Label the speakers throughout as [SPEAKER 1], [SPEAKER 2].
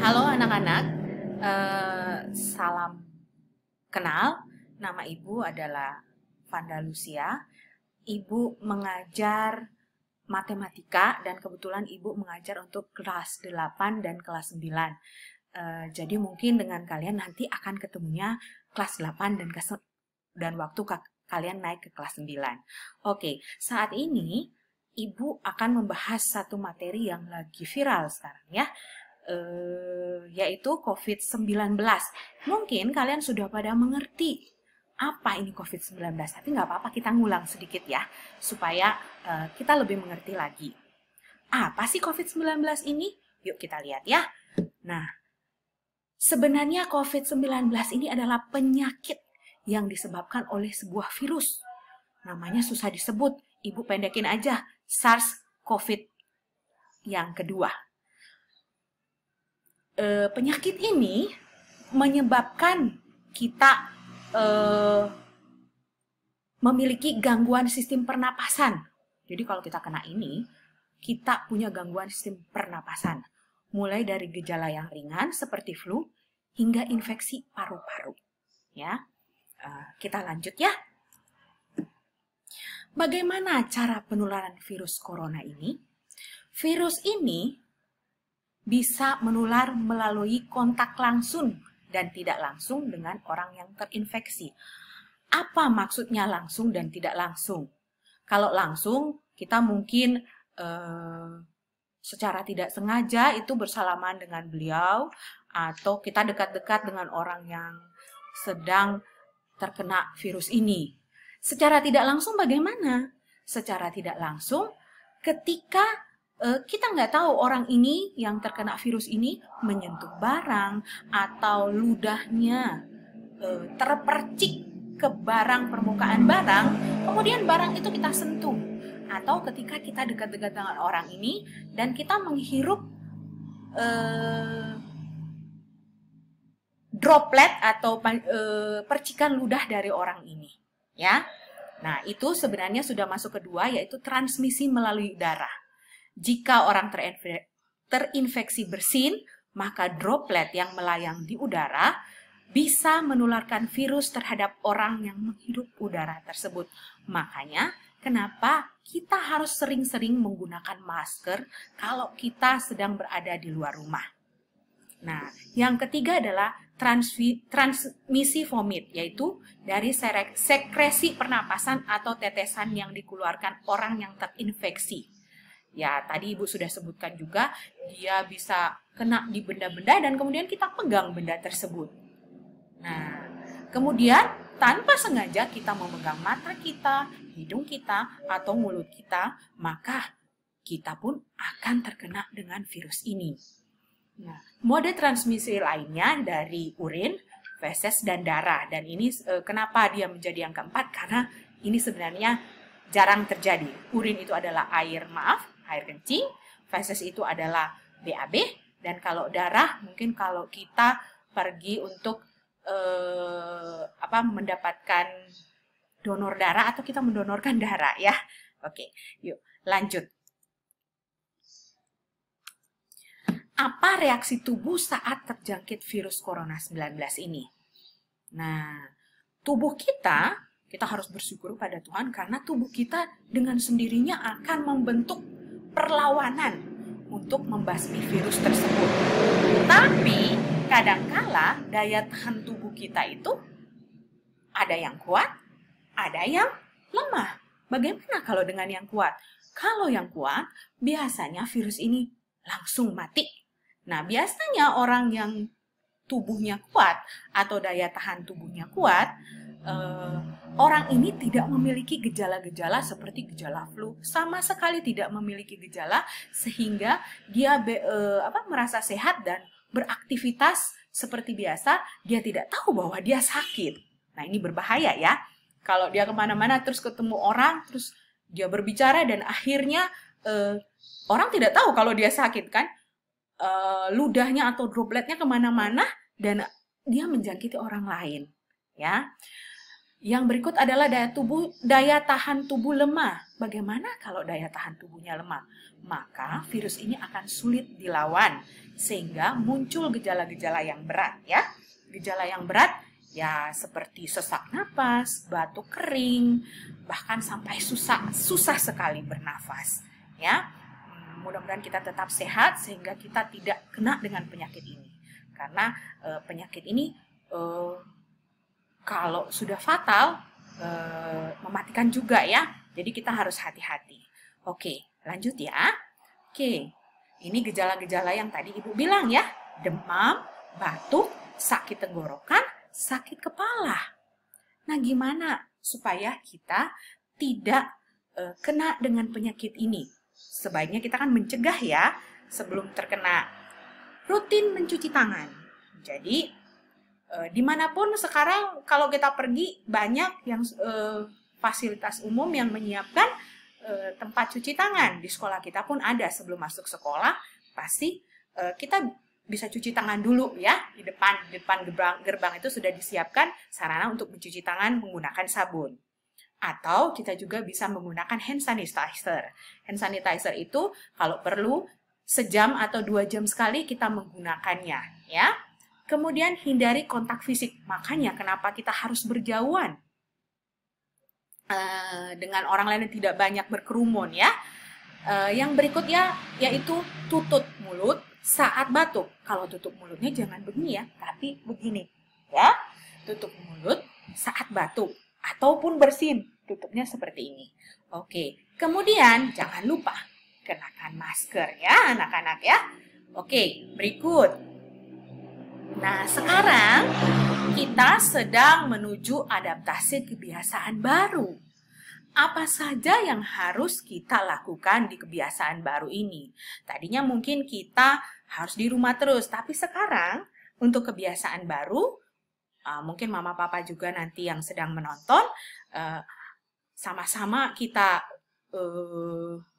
[SPEAKER 1] Halo anak-anak, salam kenal. Nama Ibu adalah Vanda Lucia. Ibu mengajar matematika dan kebetulan Ibu mengajar untuk kelas 8 dan kelas 9. Jadi mungkin dengan kalian nanti akan ketemunya kelas 8 dan waktu kalian naik ke kelas 9. Oke, saat ini Ibu akan membahas satu materi yang lagi viral sekarang ya. Yaitu COVID-19. Mungkin kalian sudah pada mengerti apa ini COVID-19, tapi nggak apa-apa kita ngulang sedikit ya, supaya kita lebih mengerti lagi. Apa sih COVID-19 ini? Yuk kita lihat ya. Nah, sebenarnya COVID-19 ini adalah penyakit yang disebabkan oleh sebuah virus. Namanya susah disebut, Ibu pendekin aja, SARS-CoV yang kedua. Penyakit ini menyebabkan kita memiliki gangguan sistem pernapasan. Jadi kalau kita kena ini, kita punya gangguan sistem pernapasan. Mulai dari gejala yang ringan seperti flu hingga infeksi paru-paru. Ya, kita lanjut ya. Bagaimana cara penularan virus corona ini? Virus ini bisa menular melalui kontak langsung dan tidak langsung dengan orang yang terinfeksi. Apa maksudnya langsung dan tidak langsung? Kalau langsung, kita mungkin secara tidak sengaja itu bersalaman dengan beliau, atau kita dekat-dekat dengan orang yang sedang terkena virus ini. Secara tidak langsung bagaimana? Secara tidak langsung, ketika kita nggak tahu orang ini yang terkena virus ini menyentuh barang atau ludahnya terpercik ke barang, permukaan barang, kemudian barang itu kita sentuh. Atau ketika kita dekat-dekat dengan orang ini dan kita menghirup droplet atau percikan ludah dari orang ini, ya. Nah, itu sebenarnya sudah masuk kedua, yaitu transmisi melalui udara. Jika orang terinfeksi bersin, maka droplet yang melayang di udara bisa menularkan virus terhadap orang yang menghirup udara tersebut. Makanya, kenapa kita harus sering-sering menggunakan masker kalau kita sedang berada di luar rumah. Nah, yang ketiga adalah transmisi vomit, yaitu dari sekresi pernapasan atau tetesan yang dikeluarkan orang yang terinfeksi. Ya, tadi Ibu sudah sebutkan juga, dia bisa kena di benda-benda dan kemudian kita pegang benda tersebut. Nah, kemudian tanpa sengaja kita memegang mata kita, hidung kita, atau mulut kita, maka kita pun akan terkena dengan virus ini. Nah, mode transmisi lainnya dari urin, feses, dan darah. Dan ini kenapa dia menjadi yang keempat? Karena ini sebenarnya jarang terjadi. Urin itu adalah air kencing, feses itu adalah BAB, dan kalau darah mungkin kalau kita pergi untuk mendapatkan donor darah atau kita mendonorkan darah ya. Oke, yuk lanjut. Apa reaksi tubuh saat terjangkit virus corona 19 ini? Nah, tubuh kita harus bersyukur pada Tuhan karena tubuh kita dengan sendirinya akan membentuk perlawanan untuk membasmi virus tersebut. Tapi kadangkala daya tahan tubuh kita itu ada yang kuat, ada yang lemah. Bagaimana kalau dengan yang kuat? Kalau yang kuat, biasanya virus ini langsung mati. Nah, biasanya orang yang tubuhnya kuat atau daya tahan tubuhnya kuat, orang ini tidak memiliki gejala-gejala seperti gejala flu, sama sekali tidak memiliki gejala sehingga dia merasa sehat dan beraktivitas seperti biasa, dia tidak tahu bahwa dia sakit. Nah, ini berbahaya ya. Kalau dia kemana-mana terus ketemu orang, terus dia berbicara dan akhirnya orang tidak tahu kalau dia sakit kan, ludahnya atau dropletnya kemana-mana dan dia menjangkiti orang lain ya. Yang berikut adalah daya tahan tubuh lemah. Bagaimana kalau daya tahan tubuhnya lemah? Maka virus ini akan sulit dilawan sehingga muncul gejala-gejala yang berat ya. Gejala yang berat ya seperti sesak napas, batuk kering, bahkan sampai susah sekali bernafas ya. Mudah-mudahan kita tetap sehat sehingga kita tidak kena dengan penyakit ini. Karena penyakit ini kalau sudah fatal, mematikan juga ya. Jadi kita harus hati-hati. Oke, lanjut ya. Oke, ini gejala-gejala yang tadi Ibu bilang ya. Demam, batuk, sakit tenggorokan, sakit kepala. Nah, gimana supaya kita tidak kena dengan penyakit ini? Sebaiknya kita kan mencegah ya sebelum terkena. Rutin mencuci tangan. Jadi, dimanapun sekarang kalau kita pergi banyak yang fasilitas umum yang menyiapkan tempat cuci tangan. Di sekolah kita pun ada, sebelum masuk sekolah pasti kita bisa cuci tangan dulu ya. Di depan gerbang itu sudah disiapkan sarana untuk mencuci tangan menggunakan sabun. Atau kita juga bisa menggunakan hand sanitizer. Hand sanitizer itu kalau perlu sejam atau 2 jam sekali kita menggunakannya ya. Kemudian hindari kontak fisik. Makanya kenapa kita harus berjauhan dengan orang lain yang tidak banyak berkerumun ya. Yang berikutnya yaitu tutup mulut saat batuk. Kalau tutup mulutnya jangan begini ya, tapi begini ya. Tutup mulut saat batuk ataupun bersin. Tutupnya seperti ini. Oke. Kemudian jangan lupa kenakan masker ya anak-anak ya. Oke, berikut. Nah, sekarang kita sedang menuju adaptasi kebiasaan baru. Apa saja yang harus kita lakukan di kebiasaan baru ini? Tadinya mungkin kita harus di rumah terus, tapi sekarang untuk kebiasaan baru, mungkin mama papa juga nanti yang sedang menonton, sama-sama kita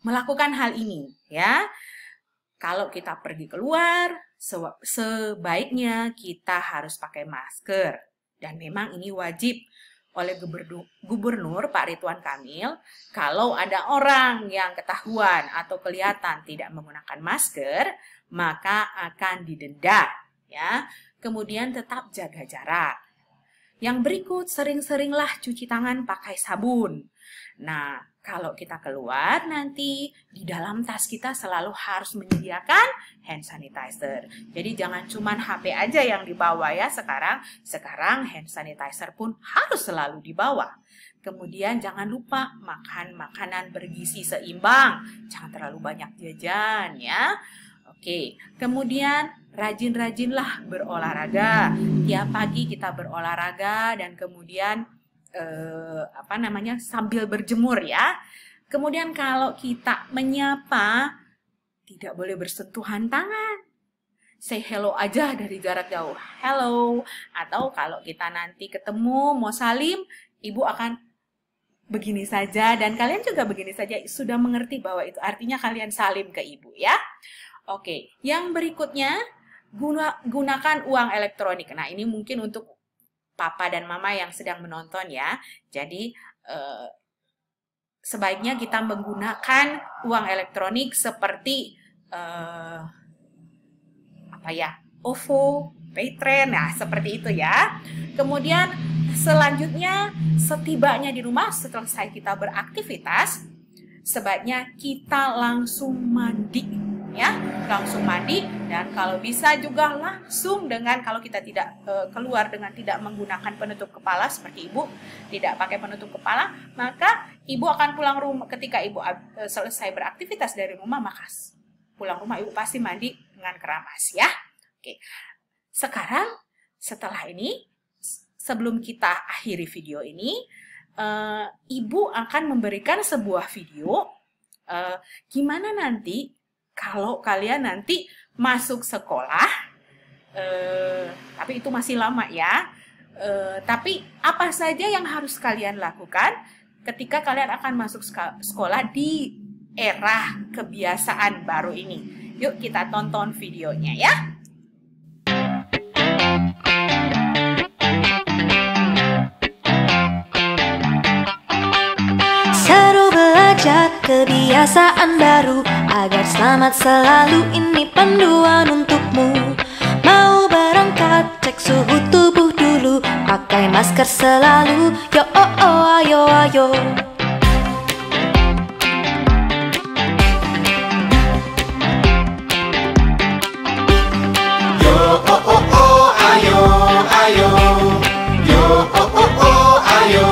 [SPEAKER 1] melakukan hal ini ya. Kalau kita pergi keluar, sebaiknya kita harus pakai masker. Dan memang ini wajib oleh Gubernur Pak Ridwan Kamil. Kalau ada orang yang ketahuan atau kelihatan tidak menggunakan masker, maka akan didenda. Ya. Kemudian tetap jaga jarak. Yang berikut, sering-seringlah cuci tangan pakai sabun. Nah, kalau kita keluar nanti di dalam tas kita selalu harus menyediakan hand sanitizer. Jadi jangan cuma HP aja yang dibawa ya sekarang. Sekarang hand sanitizer pun harus selalu dibawa. Kemudian jangan lupa makan makanan bergizi seimbang. Jangan terlalu banyak jajan ya. Oke, kemudian rajin-rajinlah berolahraga. Tiap pagi kita berolahraga dan kemudian sambil berjemur ya. Kemudian kalau kita menyapa tidak boleh bersentuhan tangan. Say hello aja dari jarak jauh. Hello. Atau kalau kita nanti ketemu mau salim, ibu akan begini saja dan kalian juga begini saja. Sudah mengerti bahwa itu artinya kalian salim ke ibu ya. Oke, yang berikutnya gunakan uang elektronik. Nah, ini mungkin untuk papa dan mama yang sedang menonton ya. Jadi sebaiknya kita menggunakan uang elektronik seperti OVO, Paytrend, nah seperti itu ya. Kemudian selanjutnya setibanya di rumah setelah kita beraktivitas, sebaiknya kita langsung mandi. Ya, langsung mandi dan kalau bisa juga langsung dengan kalau kita tidak keluar dengan tidak menggunakan penutup kepala seperti ibu tidak pakai penutup kepala, maka ibu akan pulang rumah ketika ibu selesai beraktivitas dari rumah, maka pulang rumah ibu pasti mandi dengan keramas ya. Oke. Sekarang setelah ini sebelum kita akhiri video ini, ibu akan memberikan sebuah video gimana nanti kalau kalian nanti masuk sekolah, tapi itu masih lama ya. Tapi apa saja yang harus kalian lakukan ketika kalian akan masuk sekolah di era kebiasaan baru ini? Yuk kita tonton videonya ya.
[SPEAKER 2] kebiasaan baru agar selamat selalu, ini panduan untukmu. Mau berangkat, cek suhu tubuh dulu, pakai masker selalu, yo oh oh ayo ayo.
[SPEAKER 3] Yo oh oh oh ayo ayo. Yo oh oh oh ayo.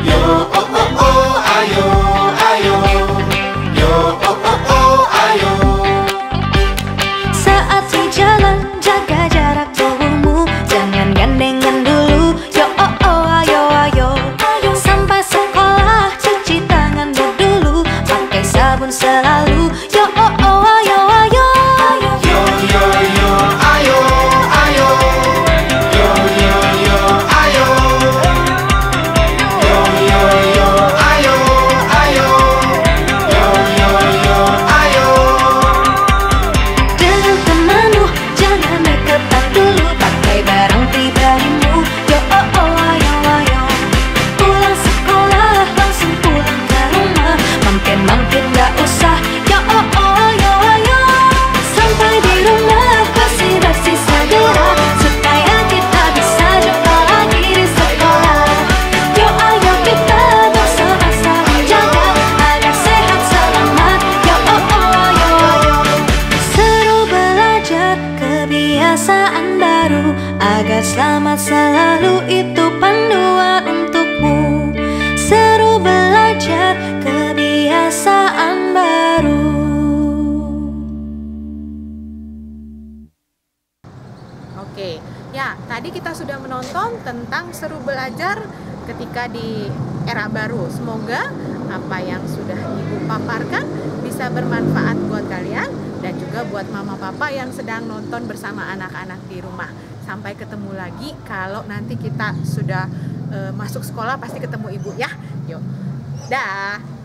[SPEAKER 3] Yo oh oh oh ayo ayo. Yo oh oh oh ayo.
[SPEAKER 2] Saat di jalan jaga jarak tubuhmu, jangan gandengan dulu, yo oh oh ayo ayo. Sampai sekolah cuci tangan dulu, pakai sabun selalu, yo oh oh ayo ayo.
[SPEAKER 3] Yo yo yo ayo ayo. Yo yo yo ayo. Yo yo yo ayo ayo. Yo yo yo ayo.
[SPEAKER 2] Dengan temanmu jangan deketan dulu, pakai barang pribadimu, yo oh oh ayo ayo. Pulang sekolah langsung pulang ke rumah, mampir-mampir gak usah, yo oh oh ayo ayo. Sampai di rumah bersih-bersih segera, supaya kita bisa jumpa lagi di sekolah. Yo ayo kita bersama-sama jaga agar sehat selamat, yo oh oh ayo ayo. Seru belajar kebiasaan baru agar selamat selalu, itu panduan untukmu. Seru belajar kebiasaan baru.
[SPEAKER 1] Oke, ya tadi kita sudah menonton tentang seru belajar ketika di era baru. Semoga apa yang sudah Ibu paparkan bisa bermanfaat buat kalian dan juga buat mama papa yang sedang nonton bersama anak-anak di rumah. Sampai ketemu lagi kalau nanti kita sudah masuk sekolah, pasti ketemu Ibu ya. Yuk, dah.